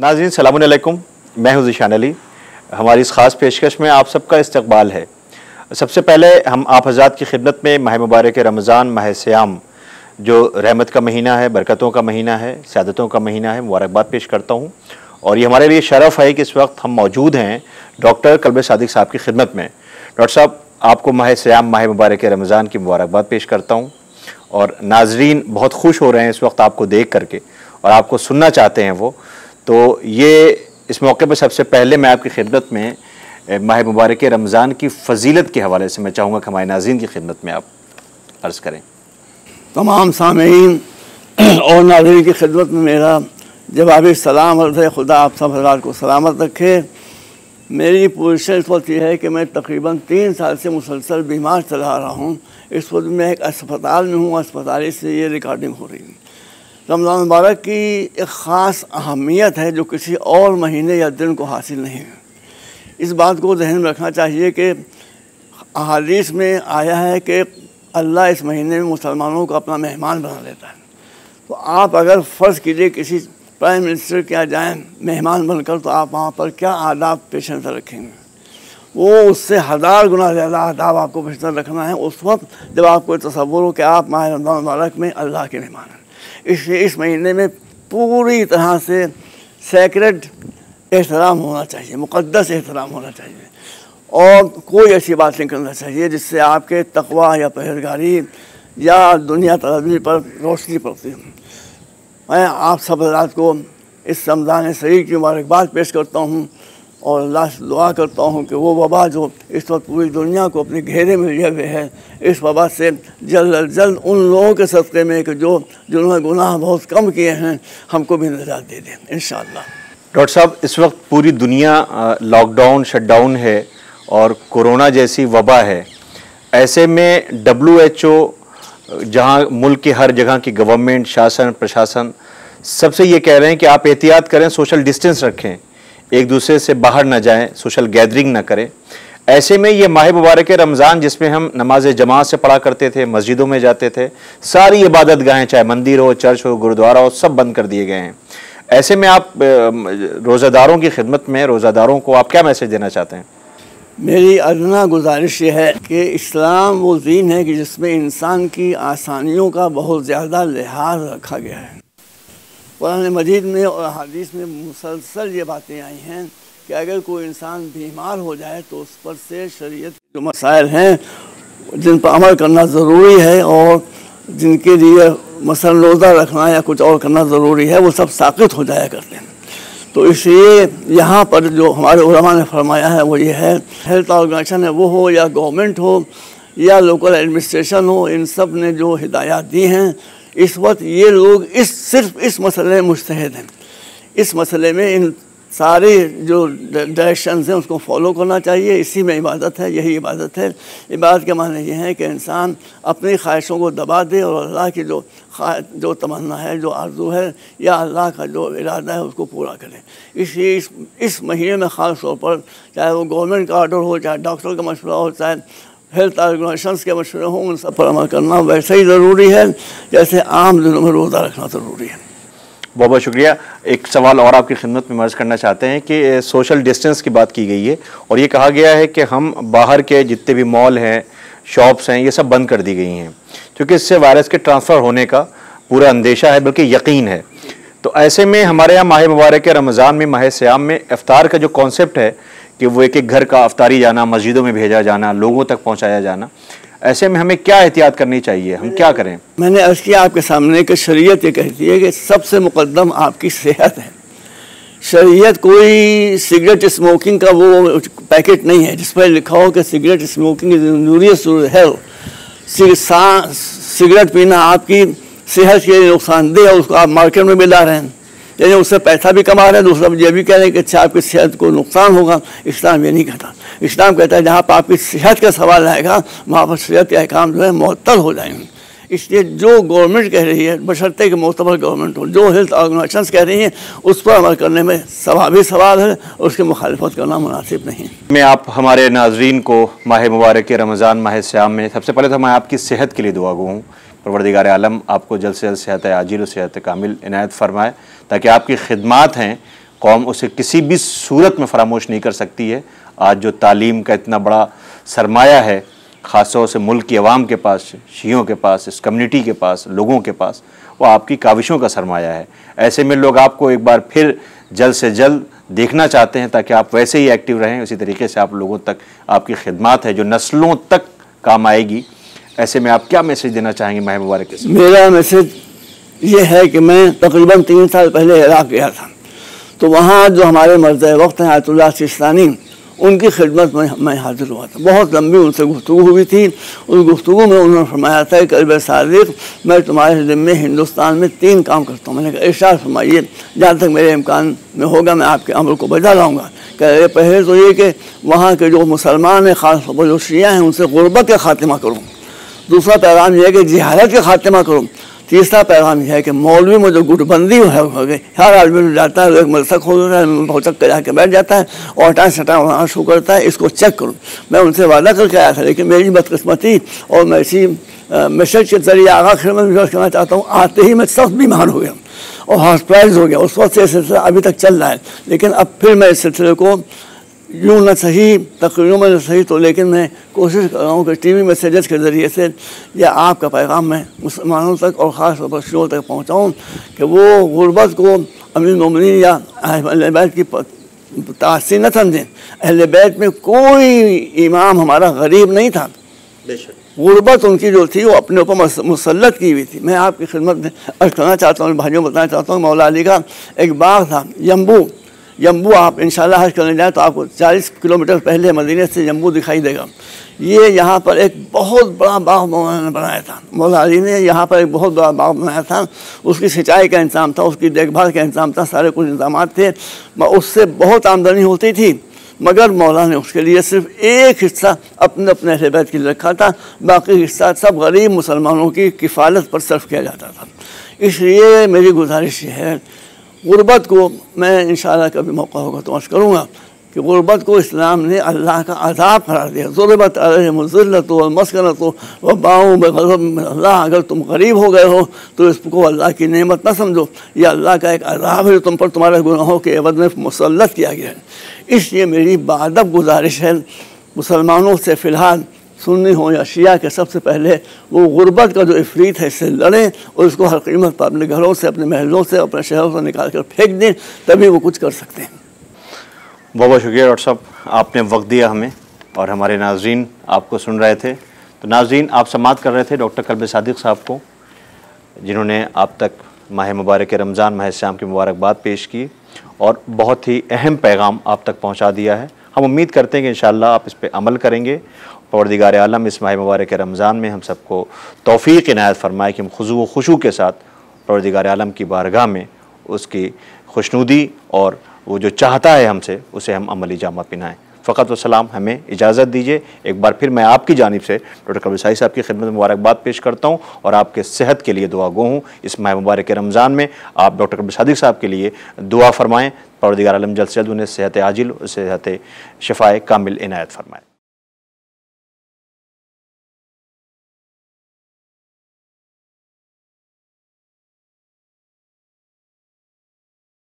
नाज़रीन सलाम अलैकुम, मैं हूं ज़ीशान अली। हमारी इस ख़ास पेशकश में आप सबका इस्तकबाल है। सबसे पहले हम आप हज़रात की खिदमत में माह मुबारक रमज़ान, माह सियाम, जो रहमत का महीना है, बरकतों का महीना है, सआदतों का महीना है, मुबारकबाद पेश करता हूँ। और ये हमारे लिए शरफ़ है कि इस वक्त हम मौजूद हैं डॉक्टर कल्ब सादिक साहब की खिदमत में। डॉक्टर साहब, आपको माह सियाम, माह मुबारक रमज़ान की मुबारकबाद पेश करता हूँ। और नाजरीन बहुत खुश हो रहे हैं इस वक्त आपको देख करके और आपको सुनना चाहते हैं वो। तो ये इस मौके पर सबसे पहले मैं आपकी खिदमत में माह मुबारक रमज़ान की फ़जीलत के हवाले से मैं चाहूँगा कि हमारे नाज़रीन की खिदमत में आप अर्ज़ करें। तमाम सामीन और नाज़रीन की खिदमत में मेरा जवाबी सलाम अर्ज़ है। खुदा आप सब हज़रात को सलामत रखे। मेरी पोजीशन इस वक्त यह है कि मैं तकरीबन 3 साल से मुसलसल बीमार चला रहा हूँ। इस वक्त मैं एक अस्पताल में हूँ, अस्पताल से ये रिकॉर्डिंग हो रही है। रमज़ान मुबारक की एक ख़ास अहमियत है जो किसी और महीने या दिन को हासिल नहीं है। इस बात को ज़हन में रखना चाहिए कि अहादीस में आया है कि अल्लाह इस महीने में मुसलमानों को अपना मेहमान बना लेता है। तो आप अगर फ़र्ज़ कीजिए किसी प्राइम मिनिस्टर के यहाँ जाएँ मेहमान बनकर, तो आप वहाँ पर क्या आदाब पेश नज़र रखेंगे? वो उससे 1000 गुना ज़्यादा आदाब आपको पेश नज़र रखना है उस वक्त जब आपको तसव्वुर हो कि आप माह रमज़ान मुबारक में अल्लाह के मेहमान हैं। इसलिए इस महीने में पूरी तरह से सैक्रेड एहतराम होना चाहिए, मुक़द्दस एहतराम होना चाहिए, और कोई ऐसी बात नहीं करना चाहिए जिससे आपके तक़वा या परहेज़गारी या दुनिया तलबी पर रोशनी पड़ती है। मैं आप सब हज़रात को इस रमज़ान शरीफ की मुबारकबाद पेश करता हूँ और अल्लाह से दुआ करता हूँ कि वो वबा जो इस वक्त पूरी दुनिया को अपने घेरे में लिए हुए है, इस वबा से जल्द अज जल्द उन लोगों के सदक़े में कि जिन्होंने गुनाह बहुत कम किए हैं, हमको भी निजात दे दें इंशाअल्लाह। डॉक्टर साहब, इस वक्त पूरी दुनिया लॉकडाउन, शटडाउन है और कोरोना जैसी वबा है। ऐसे में WHO, जहाँ मुल्क की हर जगह की गवर्नमेंट, शासन, प्रशासन सबसे ये कह रहे हैं कि आप एहतियात करें, सोशल डिस्टेंस रखें, एक दूसरे से बाहर ना जाएं, सोशल गैदरिंग ना करें। ऐसे में ये माह मुबारक रमज़ान जिसमें हम नमाज जमात से पढ़ा करते थे, मस्जिदों में जाते थे, सारी इबादत गाहें, चाहे मंदिर हो, चर्च हो, गुरुद्वारा हो, सब बंद कर दिए गए हैं। ऐसे में आप रोज़ादारों की खिदमत में रोज़ादारों को आप क्या मैसेज देना चाहते हैं? मेरी अदना गुजारिश ये है कि इस्लाम वो दीन है कि जिसमें इंसान की आसानियों का बहुत ज़्यादा लिहाज रखा गया है। कुरान मजीद में और हदीस में मुसलसल ये बातें आई हैं कि अगर कोई इंसान बीमार हो जाए तो उस पर से शरीयत के जो मसाइल हैं जिन पर अमल करना ज़रूरी है और जिनके लिए मसलन रोज़ा रखना या कुछ और करना ज़रूरी है, वो सब साक़ित हो जाया करते हैं। तो इसलिए यहाँ पर जो हमारे उलमा ने फरमाया है वो ये है, हेल्थ ऑर्गेनाइजेशन है वो हो या गवर्नमेंट हो या लोकल एडमिनिस्ट्रेशन हो, इन सब ने जो हिदायत दी हैं, इस वक्त ये लोग सिर्फ इस मसले में मुज्तहिद हैं। इस मसले में इन सारे जो डायरेक्शंस हैं उसको फॉलो करना चाहिए। इसी में इबादत है, यही इबादत है। इबादत के माने ये है कि इंसान अपनी ख्वाहिशों को दबा दे और अल्लाह की जो तमन्ना है, जो आरज़ू है या अल्लाह का जो इरादा है उसको पूरा करे। इसलिए इस महीने में ख़ास तौर पर चाहे वो गवर्नमेंट का ऑर्डर हो, चाहे डॉक्टर का मशवरा हो, चाहे हेल्थ ऑर्गेनाइजेशंस के मशवरे हों, उन सब पर अमल करना वैसे ही ज़रूरी है जैसे आम दिनों में रोज़ा रखना ज़रूरी है। बहुत बहुत शुक्रिया। एक सवाल और आपकी खिदमत में मर्ज़ करना चाहते हैं कि सोशल डिस्टेंस की बात की गई है और ये कहा गया है कि हम बाहर के जितने भी मॉल हैं, शॉप्स हैं, ये सब बंद कर दी गई हैं क्योंकि इससे वायरस के ट्रांसफ़र होने का पूरा अंदेशा है, बल्कि यकीन है। तो ऐसे में हमारे यहाँ माह मुबारक रमज़ान में, माह सियाम में इफ्तार का जो कॉन्सेप्ट है कि वो एक एक घर का अफ्तारी जाना, मस्जिदों में भेजा जाना, लोगों तक पहुँचाया जाना, ऐसे में हमें क्या एहतियात करनी चाहिए, हम क्या करें? मैंने अर्ज़ किया आपके सामने कि शरीयत ये कहती है कि सबसे मुक़द्दम आपकी सेहत है। शरीयत कोई सिगरेट स्मोकिंग का वो पैकेट नहीं है जिस पर लिखा हो कि cigarette smoking is injurious to health. Cigarette पीना आपकी सेहत के लिए नुकसानदेह है, उसको आप मार्केट में मिला रहे हैं, यानी उससे पैसा भी कमा रहे हैं, दूसरा ये भी कह रहे हैं कि अच्छा आपकी सेहत को नुकसान होगा। इस्लाम ये नहीं कहता। इस्लाम कहता है जहाँ पर आपकी सेहत का सवाल आएगा वहाँ पर सेहत के अहकाम जो है मुअत्तल हो जाएंगे। इसलिए जो गवर्नमेंट कह रही है, बशर्ते कि मोतबर गवर्नमेंट हो, जो हेल्थ ऑर्गेनाइजेशंस कह रही हैं उस पर अमल करने में सवाबी सवाल है और उसकी मुखालिफत करना मुनासिब नहीं। मैं आप हमारे नाजरीन को माह मुबारक रमज़ान, माह सियाम में सबसे पहले तो मैं आपकी सेहत के लिए दुआ गो हूँ। परवरदिगार आलम आपको जल्द से जल्द सेहत आजिल और सेहत कामिल इनायत फरमाए ताकि आपकी खिदमात हैं कौम उसे किसी भी सूरत में फरामोश नहीं कर सकती है। आज जो तालीम का इतना बड़ा सरमाया है, ख़ासतौर से मुल्क की आवाम के पास, शियों के पास, इस कम्युनिटी के पास, लोगों के पास, वो आपकी काविशों का सरमाया है। ऐसे में लोग आपको एक बार फिर जल्द से जल्द देखना चाहते हैं ताकि आप वैसे ही एक्टिव रहें, उसी तरीके से आप लोगों तक आपकी खिदमत है जो नस्लों तक काम आएगी। ऐसे में आप क्या मैसेज देना चाहेंगे माह मुबारक के? मेरा मैसेज ये है कि मैं तकरीबन 3 साल पहले इराक़ गया था, तो वहाँ जो हमारे मर्द वक्त हैं आयतुल्लाह सिस्तानी, उनकी खिदमत में मैं हाजिर हुआ था। बहुत लंबी उनसे गुफ्तगू हुई थी। उस गुफ्तगू में उन्होंने फरमाया था कि अरब सादिक, मैं तुम्हारे ज़िम्मे हिंदुस्तान में 3 काम करता हूँ। मैंने कहा इरशाद फरमाइए, जहाँ तक मेरे इम्कान में होगा मैं आपके अमल को बजा लाऊँगा। कह रहे पहले तो ये कि वहाँ के जो मुसलमान हैं, ख़ास तौर पर जो शिया हैं, उनसे गुर्बत का खात्मा करूँ। दूसरा पैगाम यह है कि जिहालत का खात्मा करूँ। तीसरा पैगाम यह है कि मौलवी में जो गुटबंदी हो गई, हर आदमी जाता है, एक मलसक हो जाता है, भौचक कर जाके बैठ जाता है और हटा सटा वहाँ शुरू करता है, इसको चेक करूँ। मैं उनसे वादा करके आया था, लेकिन मेरी बदकिस्मती और मैं इसी मैसेज के जरिए आगा खिदमत में करना चाहता हूँ। आते ही मैं सख्त बीमार हो गया और हॉस्पिटलाइज हो गया। उस वक्त से सिलसिला अभी तक चल रहा है, लेकिन अब फिर मैं इस सिलसिले को यूँ न सही, तकरीरों में न सही, तो लेकिन मैं कोशिश कर रहा हूँ कि टीवी मैसेजेस के ज़रिए से या आपका पैगाम मैं मुसलमानों तक और ख़ास तौर पर शियों तक पहुँचाऊँ कि वो गुर्बत को अमीर मोमिनीन या अहले बैत की तासी न समझें। अहले बैत में कोई इमाम हमारा गरीब नहीं था। गुर्बत उनकी जो थी वो अपने ऊपर मुसल्लत की हुई थी। मैं आपकी खिदमत में अर्ज़ करना चाहता हूँ, भाइयों बताना चाहता हूँ, मौला अली का एक बाग था यम्बू। आप इंशाल्लाह हज करने जाएँ तो आपको 40 किलोमीटर पहले मदीने से यम्बू दिखाई देगा। ये यहाँ पर एक बहुत बड़ा बाग मौलाना ने बनाया था। मौला अली ने यहाँ पर एक बहुत बड़ा बाग बनाया था। उसकी सिंचाई का इंतज़ाम था, उसकी देखभाल का इंतज़ाम था, सारे कुछ इंतजाम थे। उससे बहुत आमदनी होती थी, मगर मौला ने उसके लिए सिर्फ एक हिस्सा अपने अहले बैत के लिए रखा था, बाकी हिस्सा सब गरीब मुसलमानों की किफ़ालत पर सर्फ किया जाता था। इसलिए मेरी गुजारिश है, गुर्बत को मैं इंशाअल्लाह कभी मौका होगा तो अर्ज़ करूँगा कि गुर्बत को इस्लाम ने अल्लाह का अज़ाब करार दिया। ज़ुरबत अलैहिम ज़िल्लतु वल मस्कनतु व बाऊ बिग़ज़ब मिन अल्लाह। अगर तुम गरीब हो गए हो तो इसको अल्लाह की नेमत न समझो, यह अल्लाह का एक अज़ाब है जो तुम पर तुम्हारे गुनाहों के एवज़ में मुसल्लत किया गया है। इसलिए मेरी बादब गुजारिश है मुसलमानों से, फ़िलहाल सुन्नी हो या शिया, के सबसे पहले वो गुर्बत का जो इफ़रीत है इससे लड़ें और उसको हर कीमत पर अपने घरों से, अपने महलों से, अपने शहरों से निकाल कर फेंक दें, तभी वो कुछ कर सकते हैं। बहुत बहुत शुक्रिया डॉक्टर साहब, आपने वक्त दिया हमें और हमारे नाज़रीन आपको सुन रहे थे। तो नाज़रीन, आप समाअत कर रहे थे डॉक्टर कल्बे सादिक साहब को, जिन्होंने आप तक माह मुबारक रमज़ान, माह सियाम की मुबारकबाद पेश की और बहुत ही अहम पैगाम आप तक पहुँचा दिया है। हम उम्मीद करते हैं कि इंशाअल्लाह आप इस पर अमल करेंगे। परवरदिगार आलम इस माह मुबारक रमज़ान में हम सबको तौफ़ीक़ इनायत फ़रमाए कि हम खुशू व खुशू के साथ परवरदिगार आलम की बारगाह में उसकी खुशनुदी और वो जो चाहता है हमसे, उसे हम अमली जामा पिनाएँ। फ़क़त व सलाम, हमें इजाज़त दीजिए। एक बार फिर मैं आपकी जानिब से डॉक्टर कल्बे सादिक साहब की खिदमत में मुबारकबाद पेश करता हूँ और आपके सेहत के लिए दुआ गो हूँ। इस माह मुबारक रमज़ान में आप डॉक्टर कल्बे सादिक साहब के लिए दुआ फ़रमाएँ, परवरदिगार आलम जल्द से जल्द उन्हें सेहत आजिल, सेहत शफ़ाए कामिल इनायत फ़रमाए।